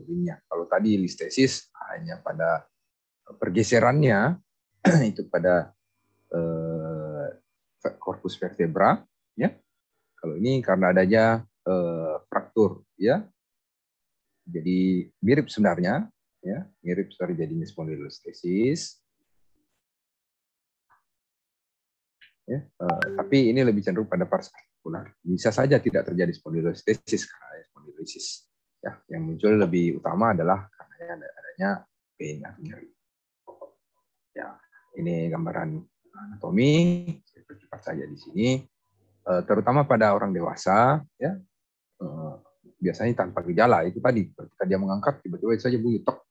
ringnya. Kalau tadi listesis hanya pada pergeserannya itu pada korpus vertebra, ya. Kalau ini karena adanya fraktur, ya. Jadi mirip sebenarnya, ya, mirip terjadinya spondylolisthesis. Ya, tapi ini lebih cenderung pada pars artikular. Bisa saja tidak terjadi spondylolisthesis karena spondylolisis. Ya, yang muncul lebih utama adalah karena adanya pain atau nyeri. Ya, ini gambaran anatomi. Saya percepat saja di sini. Terutama pada orang dewasa, ya, biasanya tanpa gejala. Itu tadi, ketika dia mengangkat tiba-tiba saja bunyi tok.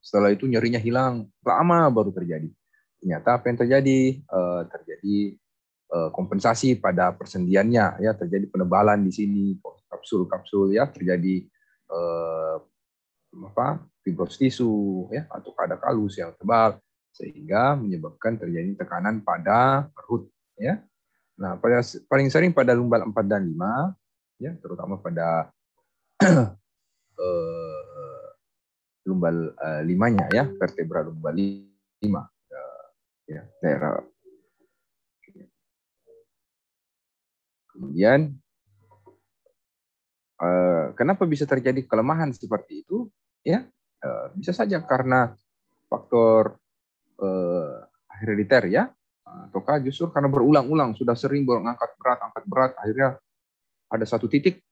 Setelah itu nyerinya hilang, lama baru terjadi. Ternyata apa yang terjadi? Terjadi kompensasi pada persendiannya, ya, terjadi penebalan di sini, kapsul-kapsul, ya, terjadi fibros tisu, ya, atau kada kalus yang tebal, sehingga menyebabkan terjadi tekanan pada perut, ya. Nah, paling sering pada lumbal 4 dan 5, ya, terutama pada lumbal 5-nya, ya, vertebra lumbal 5, ya, daerah. Kemudian kenapa bisa terjadi kelemahan seperti itu? Ya, bisa saja karena faktor herediter, ya, ataukah justru karena berulang-ulang sudah sering angkat berat, akhirnya ada satu titik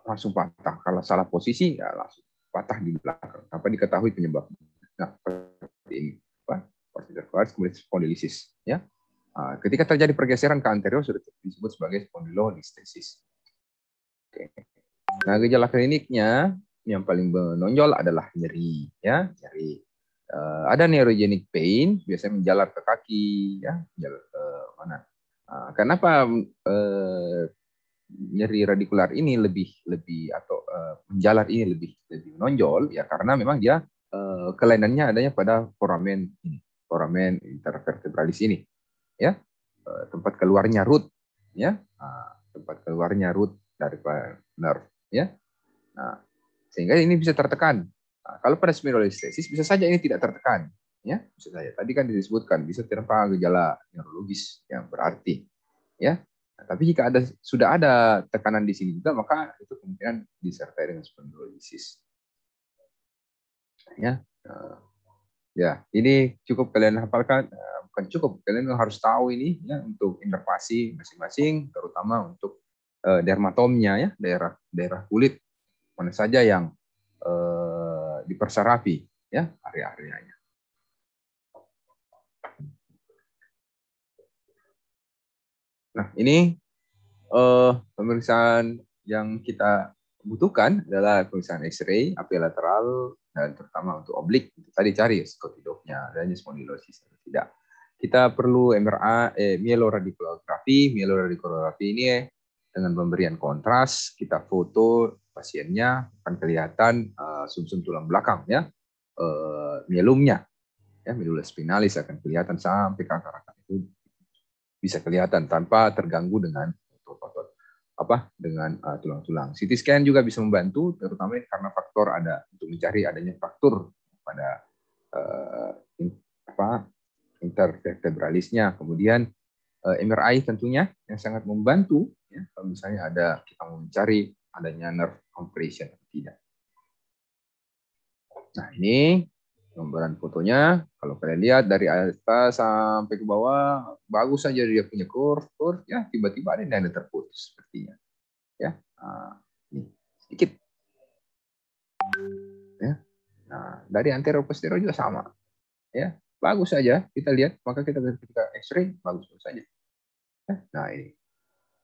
langsung patah. Kalau salah posisi, ya langsung patah di belakang tanpa diketahui penyebabnya. Nah, seperti ini, kemudian spondylolisis, ya. Ketika terjadi pergeseran ke anterior sudah disebut sebagai spondylolistesis. Oke. Nah, gejala kliniknya yang paling menonjol adalah nyeri, ya, nyeri. Ada neurogenic pain, biasanya menjalar ke kaki, ya, menjalar ke mana? Kenapa nyeri radikular ini lebih atau menjalar ini lebih menonjol? Ya, karena memang dia kelainannya adanya pada foramen intervertebralis ini, ya, tempat keluarnya root, ya, tempat keluarnya root dari nerve, ya. Nah, sehingga ini bisa tertekan. Nah, kalau pada spondylolistesis bisa saja ini tidak tertekan, ya, bisa saja. Tadi kan disebutkan bisa tanpa gejala neurologis yang berarti, ya. Nah, tapi jika sudah ada tekanan di sini juga, maka itu kemungkinan disertai dengan spondylolisis. Ya, ya, ini cukup kalian hafalkan, bukan cukup, kalian harus tahu ini, ya, untuk inervasi masing-masing, terutama untuk dermatomnya, ya, daerah kulit mana saja yang dipersarafi, ya, area-areanya. Nah, ini pemeriksaan yang kita butuhkan adalah pemeriksaan X-ray, apilateral, dan terutama untuk oblik. Tadi cari scotidopnya, adanya spondylosis atau tidak. Kita perlu MRI, mieloradiculografi. Mieloradiculografi ini dengan pemberian kontras, kita foto pasiennya, akan kelihatan sumsum tulang belakang, ya, mielumnya, ya, medula spinalis akan kelihatan sampai ke akar-akar itu bisa kelihatan tanpa terganggu dengan tulang-tulang. CT scan juga bisa membantu, terutama karena faktor ada untuk mencari adanya fraktur pada intervertebralisnya. Kemudian MRI tentunya yang sangat membantu, ya, kalau misalnya kita mau mencari adanya nerve compression atau tidak. Nah, ini gambaran fotonya. Kalau kalian lihat dari atas sampai ke bawah, bagus saja dia punya curve, ya, tiba-tiba ada yang terputus sepertinya, ya. Ini sedikit, ya. Nah, dari anterior posterior juga sama, ya, bagus saja kita lihat, maka kita ketika X-ray bagus saja, ya. Nah, ini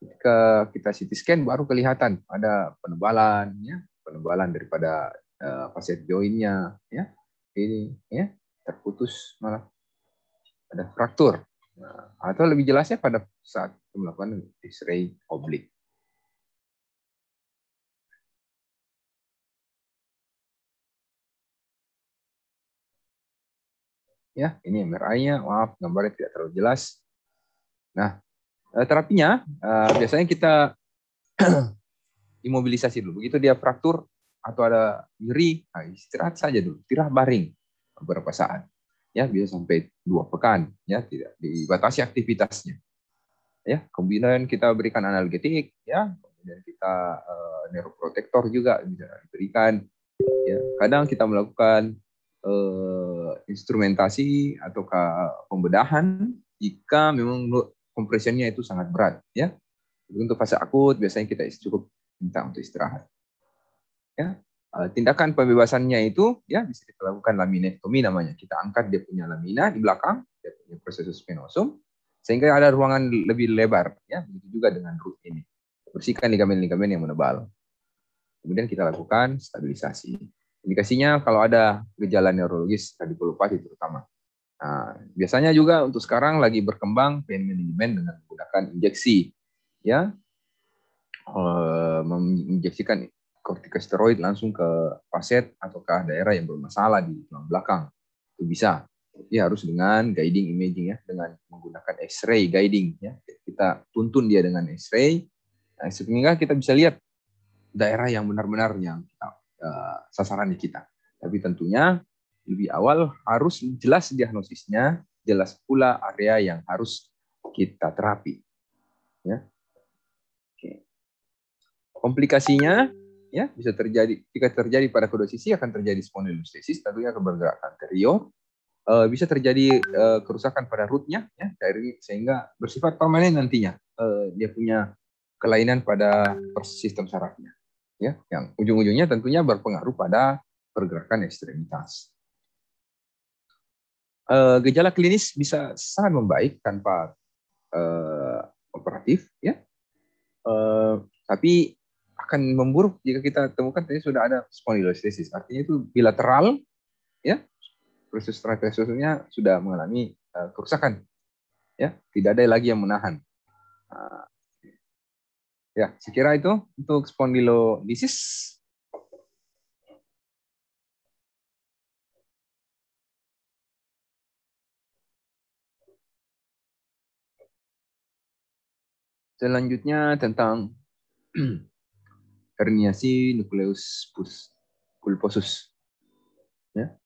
ketika kita CT scan baru kelihatan ada penebalan, ya, penebalan daripada facet joint-nya, ya, ini, ya, terputus, malah ada fraktur. Nah, atau lebih jelasnya pada saat melakukan X-ray oblik. Ya, ini MRI-nya, maaf gambarnya tidak terlalu jelas. Nah, terapinya biasanya kita imobilisasi dulu. Begitu dia fraktur, atau ada nyeri, nah, istirahat saja dulu, istirahat baring beberapa saat. Ya, bisa sampai 2 pekan, ya, tidak dibatasi aktivitasnya. Ya, kemudian kita berikan analgetik, ya, kemudian kita neuroprotektor juga bisa diberikan. Ya, kadang kita melakukan instrumentasi ataukah pembedahan jika memang kompresinya itu sangat berat, ya. Untuk fase akut biasanya kita cukup minta untuk istirahat. Ya, tindakan pembebasannya itu ya bisa kita lakukan laminektomi namanya. Kita angkat dia punya lamina di belakang, dia punya processus spinosum, sehingga ada ruangan lebih lebar. Ya, begitu juga dengan root ini. Bersihkan ligamen-ligamen yang menebal. Kemudian kita lakukan stabilisasi. Indikasinya kalau ada gejala neurologis radikulopati terutama. Nah, biasanya juga untuk sekarang lagi berkembang pain management dengan menggunakan injeksi, ya, menginjeksikan kortikosteroid langsung ke pasien ataukah daerah yang bermasalah di tulang belakang. Itu bisa. Tapi harus dengan guiding imaging, ya, dengan menggunakan X-ray guiding, ya. Kita tuntun dia dengan X-ray, nah, sehingga kita bisa lihat daerah yang benar-benar yang kita, sasaran kita. Tapi tentunya lebih awal harus jelas diagnosisnya, jelas pula area yang harus kita terapi. Ya. Oke. Komplikasinya, ya, bisa terjadi jika terjadi pada kedua sisi akan terjadi spondylolisthesis, tentunya akan bergerak anterior, bisa terjadi kerusakan pada rootnya, ya, dari sehingga bersifat permanen nantinya. Dia punya kelainan pada sistem sarafnya, ya, yang ujung-ujungnya tentunya berpengaruh pada pergerakan ekstremitas. Gejala klinis bisa sangat membaik tanpa operatif, ya, tapi akan memburuk jika kita temukan tadi sudah ada spondylolisthesis. Artinya itu bilateral, ya, proses trapeziusnya sudah mengalami kerusakan, ya, tidak ada lagi yang menahan. Ya, saya kira itu untuk spondylolisis. Selanjutnya tentang herniasi nukleus pulposus. Ya.